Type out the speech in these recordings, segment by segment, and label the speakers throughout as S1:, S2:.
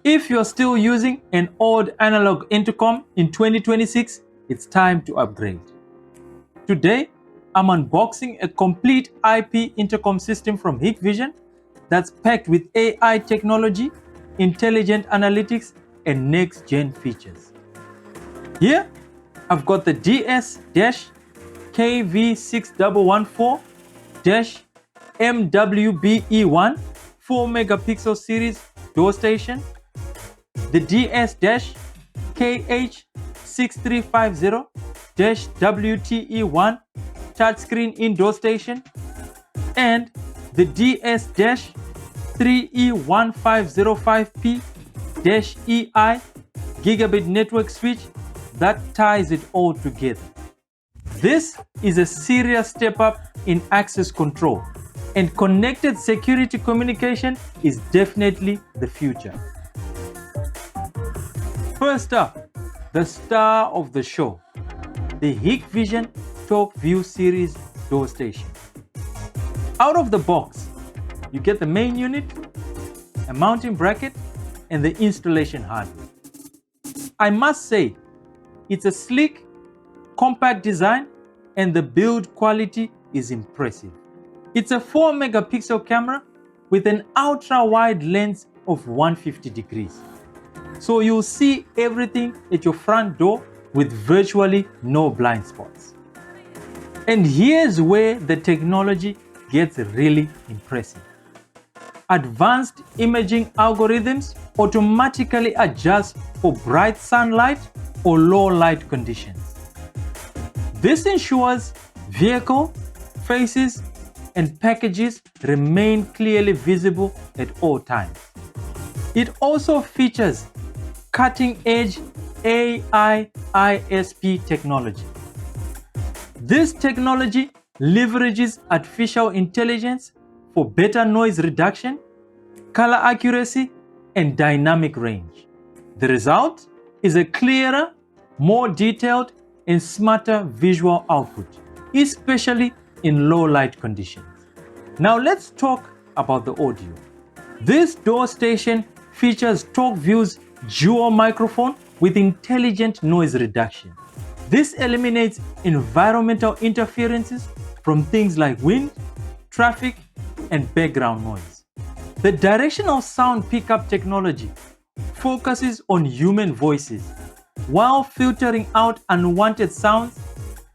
S1: If you're still using an old analog intercom in 2026, it's time to upgrade. Today, I'm unboxing a complete IP intercom system from Hikvision that's packed with AI technology, intelligent analytics, and next-gen features. Here, I've got the DS-K-V6114-MWBE1 4-megapixel series door station, the DS-KH6350-WTE1 touchscreen indoor station, and the DS-3E1505P-EI gigabit network switch that ties it all together. This is a serious step up in access control, and connected security communication is definitely the future. First up, the star of the show, the Hikvision TalkVu series door station. Out of the box, you get the main unit, a mounting bracket, and the installation hardware. I must say, it's a sleek, compact design, and the build quality is impressive. It's a 4-megapixel camera with an ultra-wide lens of 150 degrees. So you'll see everything at your front door with virtually no blind spots. And here's where the technology gets really impressive. Advanced imaging algorithms automatically adjust for bright sunlight or low light conditions. This ensures vehicle, faces, and packages remain clearly visible at all times. It also features cutting-edge AI-ISP technology. This technology leverages artificial intelligence for better noise reduction, color accuracy, and dynamic range. The result is a clearer, more detailed, and smarter visual output, especially in low light conditions. Now let's talk about the audio. This door station features TalkVu's dual microphone with intelligent noise reduction. This eliminates environmental interferences from things like wind, traffic, and background noise. The directional sound pickup technology focuses on human voices while filtering out unwanted sounds,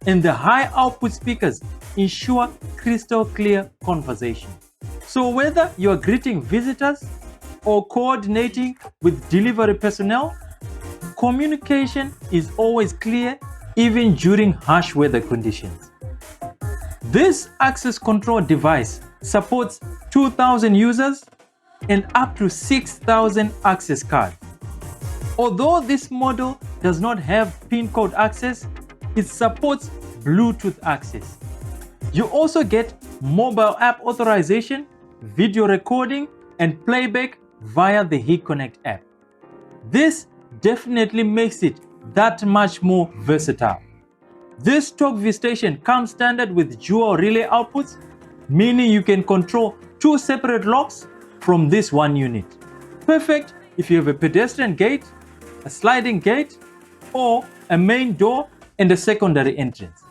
S1: and the high output speakers ensure crystal clear conversation. So whether you're greeting visitors or coordinating with delivery personnel, communication is always clear even during harsh weather conditions. This access control device supports 2,000 users and up to 6,000 access cards. Although this model does not have PIN code access, it supports Bluetooth access. You also get mobile app authorization, video recording, and playback via the Hik-Connect app. This definitely makes it that much more versatile. This TalkVu station comes standard with dual relay outputs, meaning you can control two separate locks from this one unit. Perfect if you have a pedestrian gate, a sliding gate, or a main door and a secondary entrance.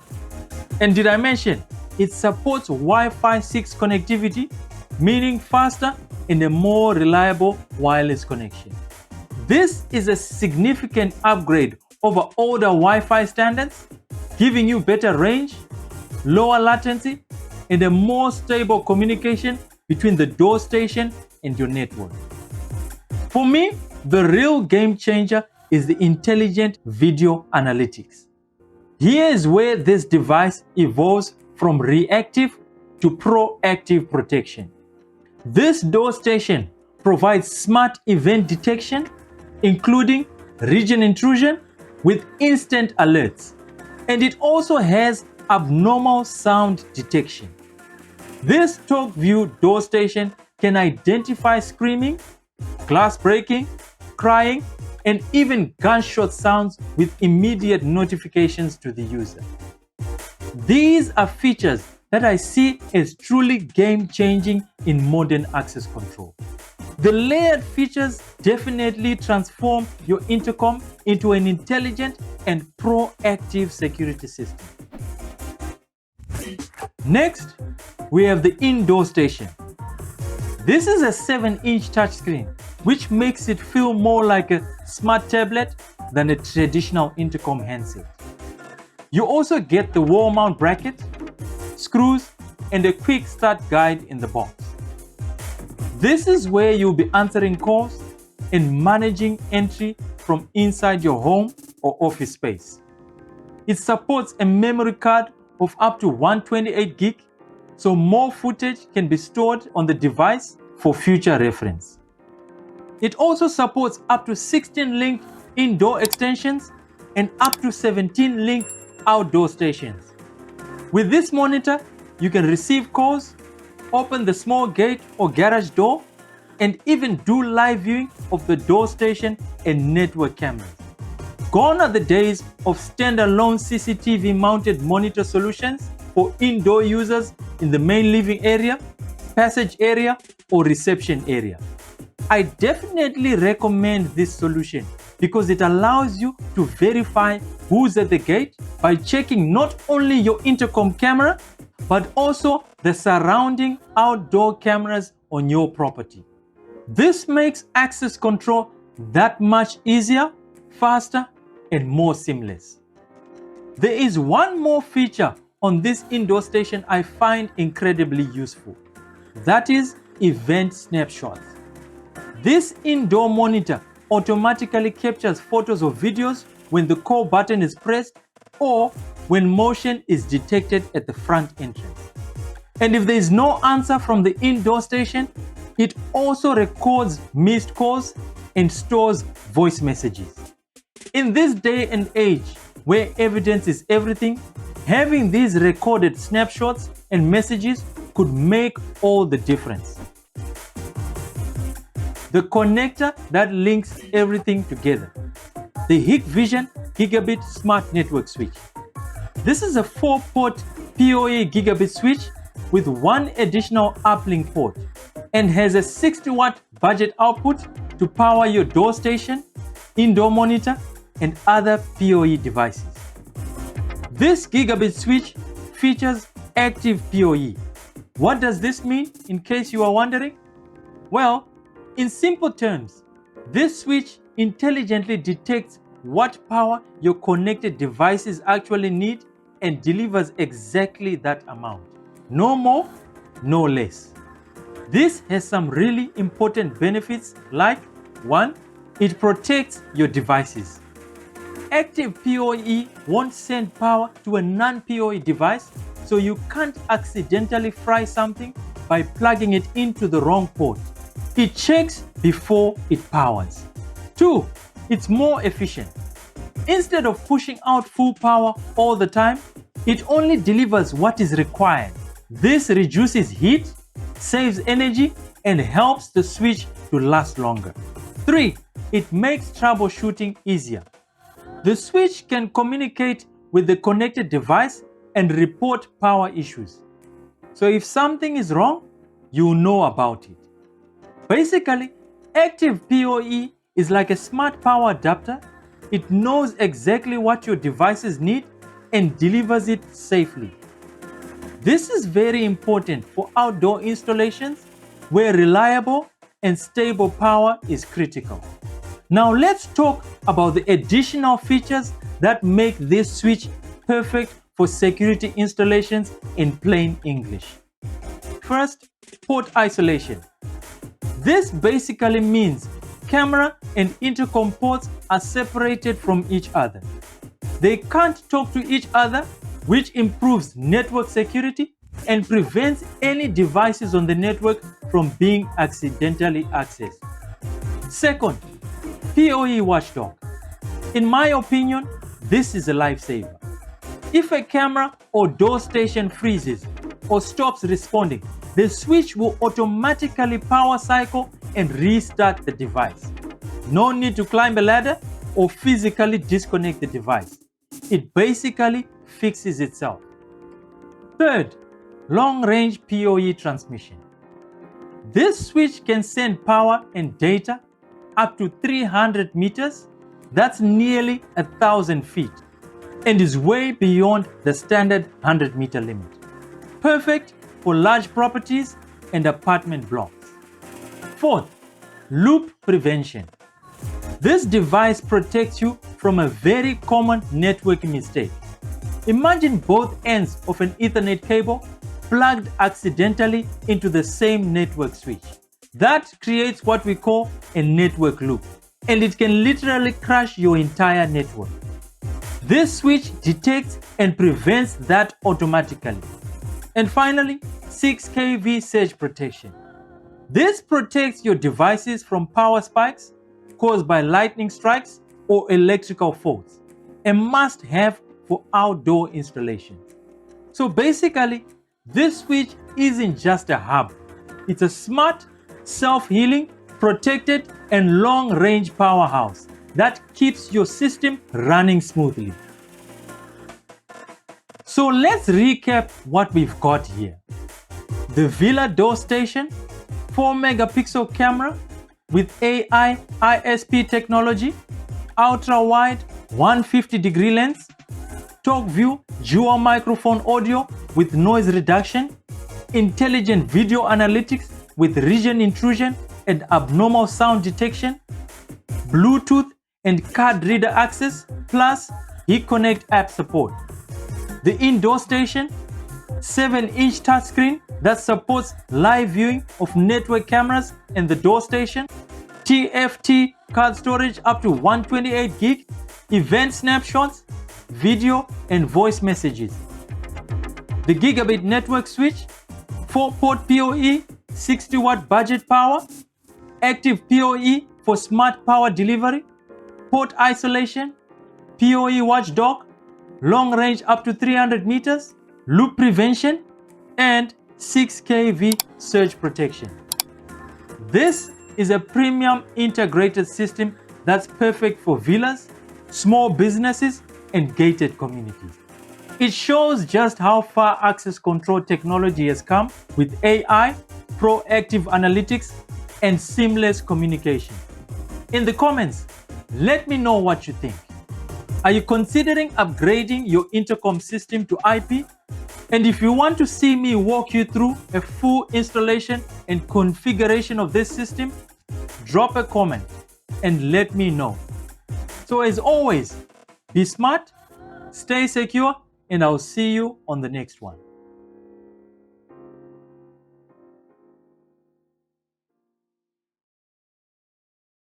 S1: And did I mention it supports Wi-Fi 6 connectivity, meaning faster and a more reliable wireless connection. This is a significant upgrade over older Wi-Fi standards, giving you better range, lower latency, and a more stable communication between the door station and your network. For me, the real game changer is the intelligent video analytics. Here is where this device evolves from reactive to proactive protection. This door station provides smart event detection, including region intrusion with instant alerts, and it also has abnormal sound detection. This TalkVu door station can identify screaming, glass breaking, crying, and even gunshot sounds with immediate notifications to the user. These are features that I see as truly game-changing in modern access control. The layered features definitely transform your intercom into an intelligent and proactive security system. Next, we have the indoor station. This is a 7-inch touchscreen, which makes it feel more like a smart tablet than a traditional intercom handset. You also get the wall mount bracket, screws, and a quick start guide in the box. This is where you'll be answering calls and managing entry from inside your home or office space. It supports a memory card of up to 128 gig, so more footage can be stored on the device for future reference. It also supports up to 16 linked indoor extensions and up to 17 linked outdoor stations. With this monitor, you can receive calls, open the small gate or garage door, and even do live viewing of the door station and network cameras. Gone are the days of standalone CCTV mounted monitor solutions for indoor users in the main living area, passage area, or reception area. I definitely recommend this solution because it allows you to verify who's at the gate by checking not only your intercom camera, but also the surrounding outdoor cameras on your property. This makes access control that much easier, faster, and more seamless. There is one more feature on this indoor station I find incredibly useful. That is event snapshots. This indoor monitor automatically captures photos or videos when the call button is pressed or when motion is detected at the front entrance. And if there is no answer from the indoor station, it also records missed calls and stores voice messages. In this day and age where evidence is everything, having these recorded snapshots and messages could make all the difference. The connector that links everything together. The Hikvision Gigabit Smart Network Switch. This is a 4-port PoE gigabit switch with one additional uplink port and has a 60-watt budget output to power your door station, indoor monitor, and other PoE devices. This gigabit switch features active PoE. What does this mean, in case you are wondering? Well, in simple terms, this switch intelligently detects what power your connected devices actually need and delivers exactly that amount. No more, no less. This has some really important benefits like 1. It protects your devices. Active PoE won't send power to a non-PoE device, so you can't accidentally fry something by plugging it into the wrong port. It checks before it powers. 2. It's more efficient. Instead of pushing out full power all the time, it only delivers what is required. This reduces heat, saves energy, and helps the switch to last longer. 3. It makes troubleshooting easier. The switch can communicate with the connected device and report power issues. So if something is wrong, you know about it. Basically, active PoE is like a smart power adapter. It knows exactly what your devices need and delivers it safely. This is very important for outdoor installations where reliable and stable power is critical. Now let's talk about the additional features that make this switch perfect for security installations in plain English. First, port isolation. This basically means camera and intercom ports are separated from each other. They can't talk to each other, which improves network security and prevents any devices on the network from being accidentally accessed. Second, PoE Watchdog. In my opinion, this is a lifesaver. If a camera or door station freezes or stops responding, the switch will automatically power cycle and restart the device. No need to climb a ladder or physically disconnect the device. It basically fixes itself. Third, long-range PoE transmission. This switch can send power and data up to 300 meters, that's nearly 1,000 feet, and is way beyond the standard 100-meter limit. Perfect for large properties and apartment blocks. Fourth, loop prevention. This device protects you from a very common networking mistake. Imagine both ends of an Ethernet cable plugged accidentally into the same network switch. That creates what we call a network loop, and it can literally crash your entire network. This switch detects and prevents that automatically. And finally, 6 kV surge protection. This protects your devices from power spikes caused by lightning strikes or electrical faults, a must-have for outdoor installation. So basically, this switch isn't just a hub. It's a smart, self-healing, protected, and long-range powerhouse that keeps your system running smoothly. So let's recap what we've got here. The Villa Door Station, 4-megapixel camera with AI-ISP technology, ultra-wide 150-degree lens, TalkVu dual microphone audio with noise reduction, intelligent video analytics with region intrusion and abnormal sound detection, Bluetooth and card reader access, plus Hik-Connect app support. The indoor station, 7-inch touchscreen that supports live viewing of network cameras and the door station, TFT card storage up to 128 gig, event snapshots, video and voice messages. The gigabit network switch, 4-port PoE, 60-watt budget power, active PoE for smart power delivery, port isolation, PoE Watchdog, long range up to 300 meters, loop prevention, and 6 kV surge protection. This is a premium integrated system that's perfect for villas, small businesses, and gated communities. It shows just how far access control technology has come with AI, proactive analytics, and seamless communication. In the comments, let me know what you think. Are you considering upgrading your intercom system to IP? And if you want to see me walk you through a full installation and configuration of this system, drop a comment and let me know. So as always, be smart, stay secure, and I'll see you on the next one.